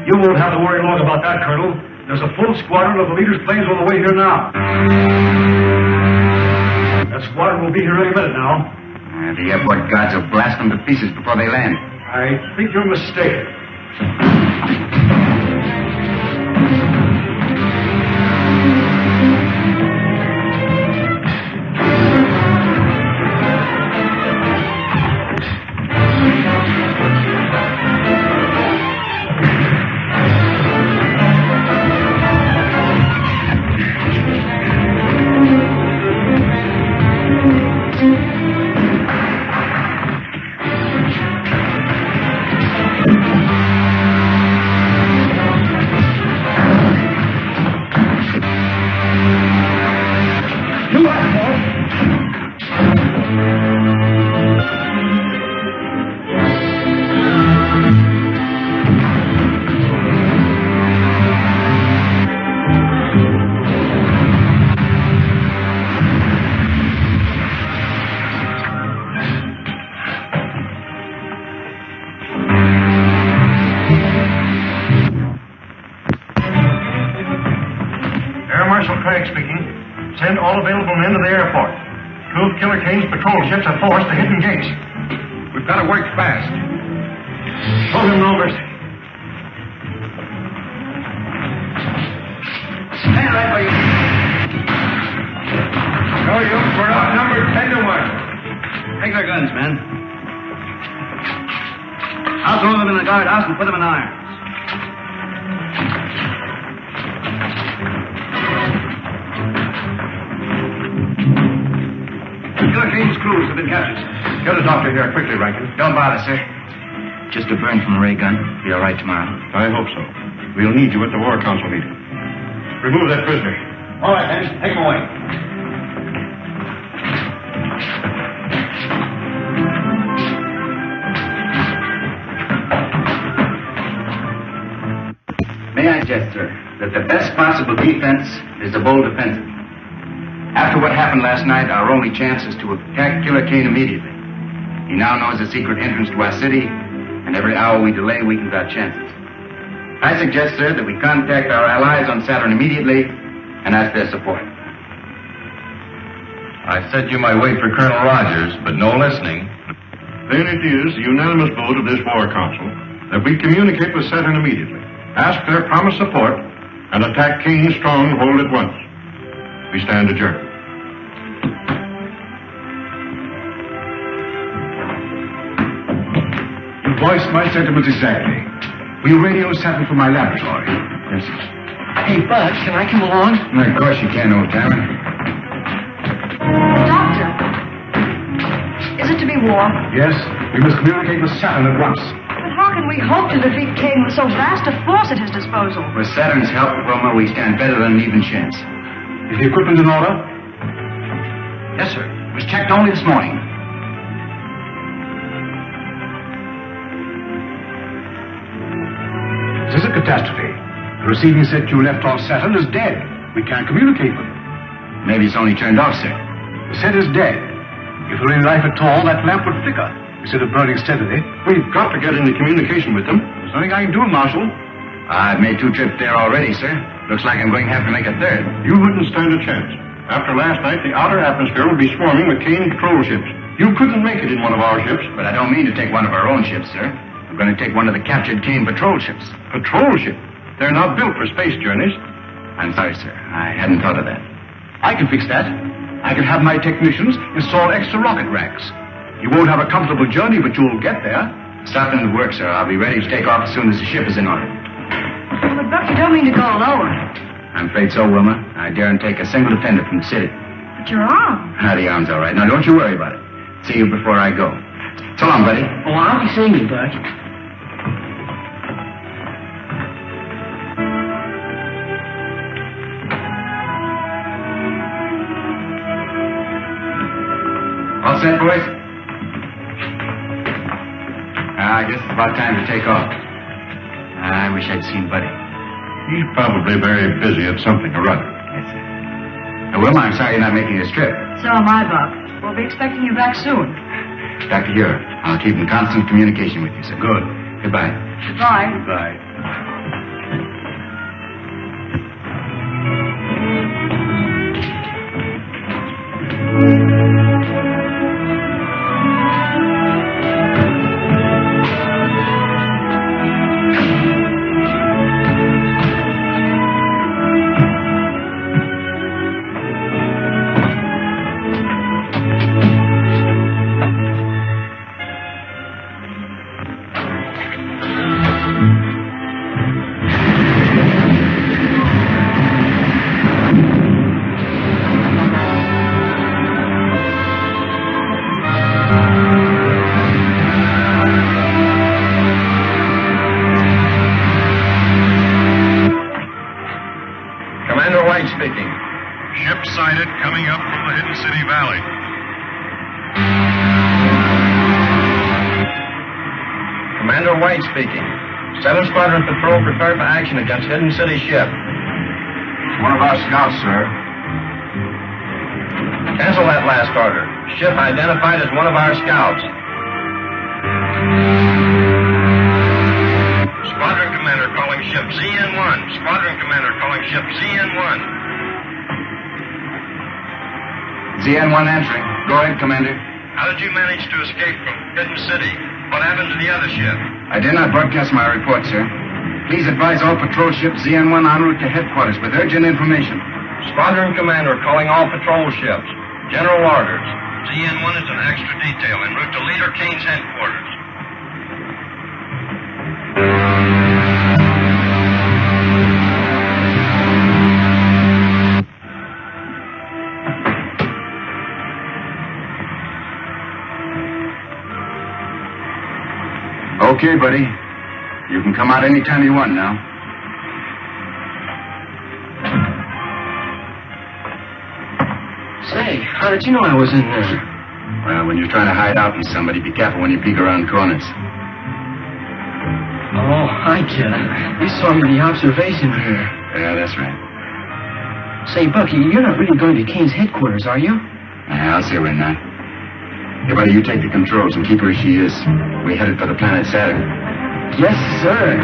You won't have to worry long about that, Colonel. There's a full squadron of the leader's planes on the way here now. That squadron will be here any minute now. The airport guards will blast them to pieces before they land. I think you're mistaken. Send all available men to the airport. Two of Killer Kane's patrol ships have forced the hidden gates. We've got to work fast. Show him no mercy. Stand right where you are. No, you we're outnumbered 10 to 1. Take their guns, men. I'll throw them in the guardhouse and put them in irons. Killer Kane's crews have been captured, sir. Get a doctor here quickly, Rankin. Don't bother, sir. Just a burn from a ray gun. Be all right tomorrow. I hope so. We'll need you at the War Council meeting. Remove that prisoner. All right, Henry. Take him away. May I suggest, sir, that the best possible defense is the bold offensive. After what happened last night, our only chance is to attack Killer Kane immediately. He now knows the secret entrance to our city, and every hour we delay weakens our chances. I suggest, sir, that we contact our allies on Saturn immediately and ask their support. I said you might wait for Colonel Rogers, but no listening. Then it is the unanimous vote of this War Council that we communicate with Saturn immediately, ask their promised support, and attack Kane's stronghold at once. We stand adjourned. You voiced my sentiments exactly. Will radio Saturn from my laboratory? Yes, sir. Hey, Bud, can I come along? Of course you can, old timer. Doctor. war. Yes, we must communicate with Saturn at once. But how can we hope to defeat Kane with so vast a force at his disposal? With Saturn's help, Wilma, we stand better than an even chance. Is the equipment in order? Yes, sir. It was checked only this morning. This is a catastrophe. The receiving set you left on Saturn is dead. We can't communicate with it. Maybe it's only turned off, sir. The set is dead. If there were any life at all, that lamp would flicker instead of burning steadily. We've got to get into communication with them. There's nothing I can do, Marshal. I've made 2 trips there already, sir. Looks like I'm going to have to make a 3rd. You wouldn't stand a chance. After last night, the outer atmosphere would be swarming with Kane patrol ships. You couldn't make it in one of our ships. But I don't mean to take one of our own ships, sir. I'm going to take one of the captured Kane patrol ships. Patrol ship? They're not built for space journeys. I'm sorry, sir. I hadn't thought of that. I can fix that. I can have my technicians install extra rocket racks. You won't have a comfortable journey, but you'll get there. Start them to work, sir. I'll be ready to take off as soon as the ship is in order. But Buck, you don't mean to go alone. I'm afraid so, Wilma. I daren't take a single dependent from the city. But your arm. The arm's all right. Now, don't you worry about it. See you before I go. So long, buddy. Oh, I'll be seeing you, Buck. All set, boys? I guess it's about time to take off. I wish I'd seen Buddy. He's probably very busy at something or other. Yes, sir. Wilma, I'm sorry you're not making this trip. So am I, Buck. We'll be expecting you back soon. Dr. Huer, I'll keep in constant communication with you, sir. Good. Goodbye. Goodbye. Goodbye. Speaking. Ship sighted coming up from the Hidden City Valley. Commander White speaking. 7th Squadron Patrol prepared for action against Hidden City ship. One of our scouts, sir. Cancel that last order. Ship identified as one of our scouts. Squadron Commander calling ship ZN-1. Squadron Commander calling ship ZN-1. ZN-1 answering. Go ahead, Commander. How did you manage to escape from Hidden City? What happened to the other ship? I did not broadcast my report, sir. Please advise all patrol ships ZN-1 en route to headquarters with urgent information. Squadron Commander calling all patrol ships. General orders. ZN-1 is an extra detail en route to Leader Kane's headquarters. Okay, buddy. You can come out anytime you want now. Say, how did you know I was in there? Well, when you're trying to hide out from somebody, be careful when you peek around corners. Oh, I get it. You saw me in the observation mirror. Yeah, that's right. Say, Bucky, you're not really going to Kane's headquarters, are you? Yeah, I'll say we're not. Hey, buddy, you take the controls and keep her as she is. We headed for the planet Saturn. Yes, sir.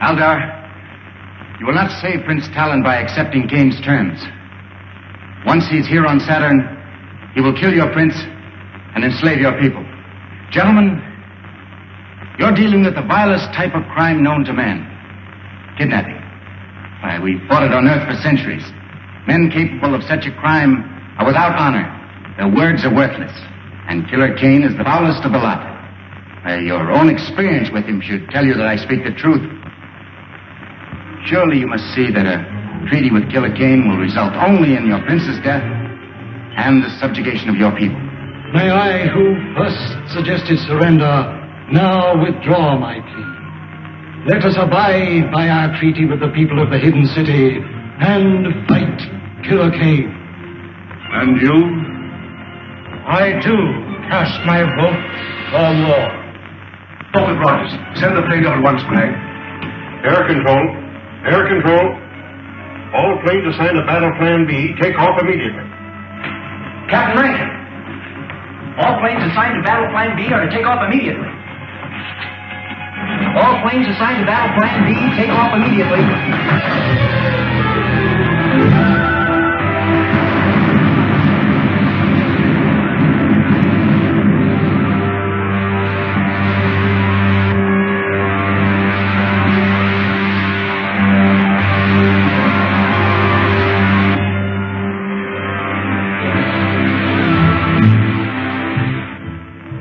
Aldar, you will not save Prince Talon by accepting Kane's terms. Once he's here on Saturn, he will kill your prince and enslave your people. Gentlemen, you're dealing with the vilest type of crime known to man. Kidnapping. Why, we've fought it on Earth for centuries. Men capable of such a crime are without honor. Their words are worthless. And Killer Kane is the foulest of the lot. Your own experience with him should tell you that I speak the truth. Surely you must see that a treaty with Killer Kane will result only in your prince's death and the subjugation of your people. May I, who first suggested surrender, now withdraw my plea. Let us abide by our treaty with the people of the Hidden City and fight Killer Kane. And you? I, too, cast my vote for war. Corporal Rogers, send the plane up at once, Flag. Air control. Air control. All planes assigned to Battle Plan B, take off immediately. Captain Rankin, all planes assigned to Battle Plan B are to take off immediately. All planes assigned to Battle Plan B, take off immediately.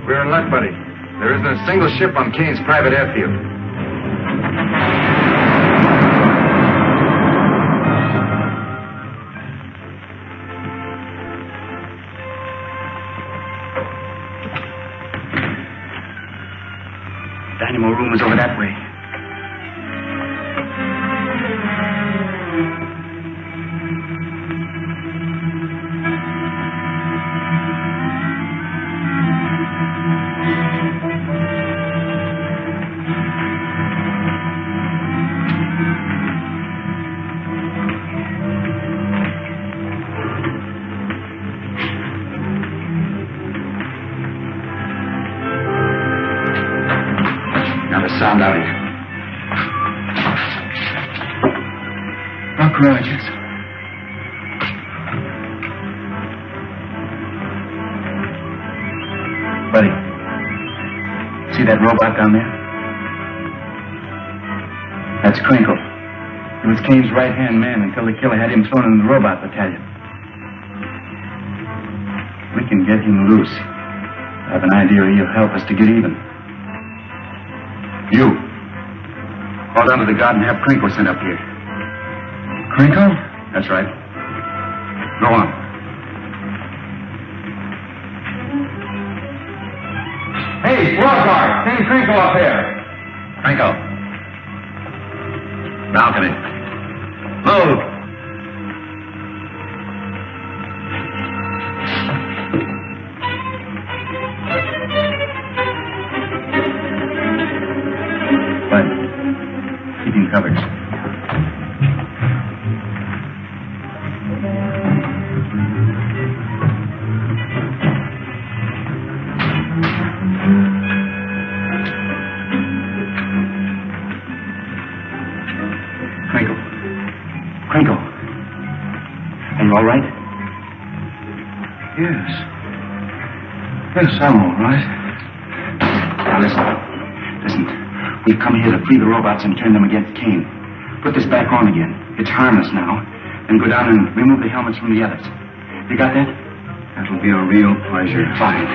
We're in luck, buddy. There isn't a single ship on Kane's private airfield. Dynamo room is over that way. Sound out here. Buck Rogers. Buddy, see that robot down there? That's Crinkle. He was Kane's right-hand man until the killer had him thrown in the robot battalion. We can get him loose. I have an idea he'll help us to get even. You. Call down to the guard and have Crinkle sent up here. Crinkle? That's right. Go on. Hey, squad car, send Crinkle up here. Crinkle. Balcony. Move. Keep him covered. Crinkle. Are you all right? Yes. Yes, I'm all right. Now listen. We've come here to free the robots and turn them against Kane. Put this back on again. It's harmless now. Then go down and remove the helmets from the others. You got that? That'll be a real pleasure. Fine.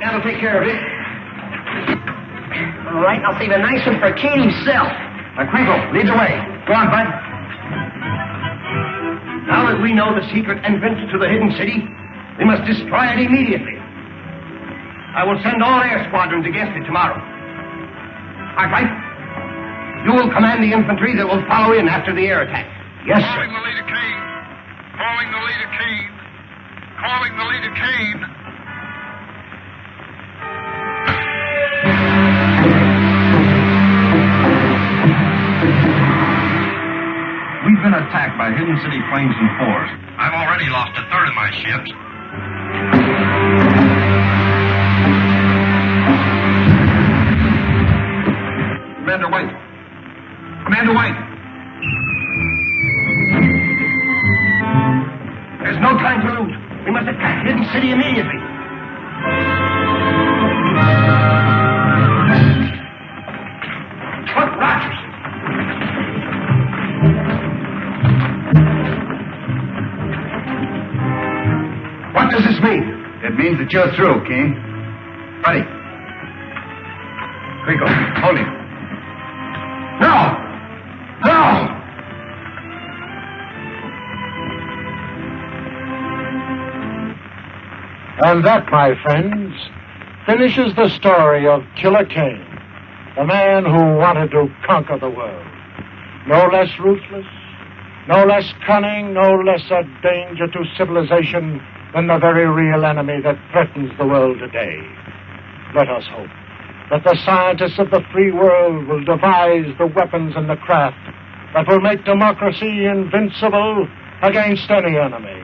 That'll take care of it. All right, I'll save a nice one for Kane himself. Crinkle, lead the way. Go on, Bud. Now that we know the secret entrance to the hidden city, we must destroy it immediately. I will send all air squadrons against it tomorrow. Cartwright, you will command the infantry that will follow in after the air attack. Yes, sir. Calling the leader Kane. Calling the leader Kane. Calling the leader Kane. We've been attacked by hidden city planes and fours. I've already lost a third of my ships. Commander White. Commander White. There's no time to lose. We must attack Hidden City immediately. Look, Rogers. What does this mean? It means that you're through, Kane. Buddy. Crinkle, hold him. No! No! And that, my friends, finishes the story of Killer Kane, the man who wanted to conquer the world. No less ruthless, no less cunning, no less a danger to civilization than the very real enemy that threatens the world today. Let us hope that the scientists of the free world will devise the weapons and the craft that will make democracy invincible against any enemy.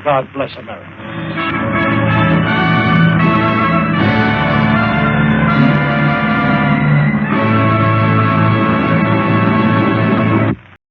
God bless America.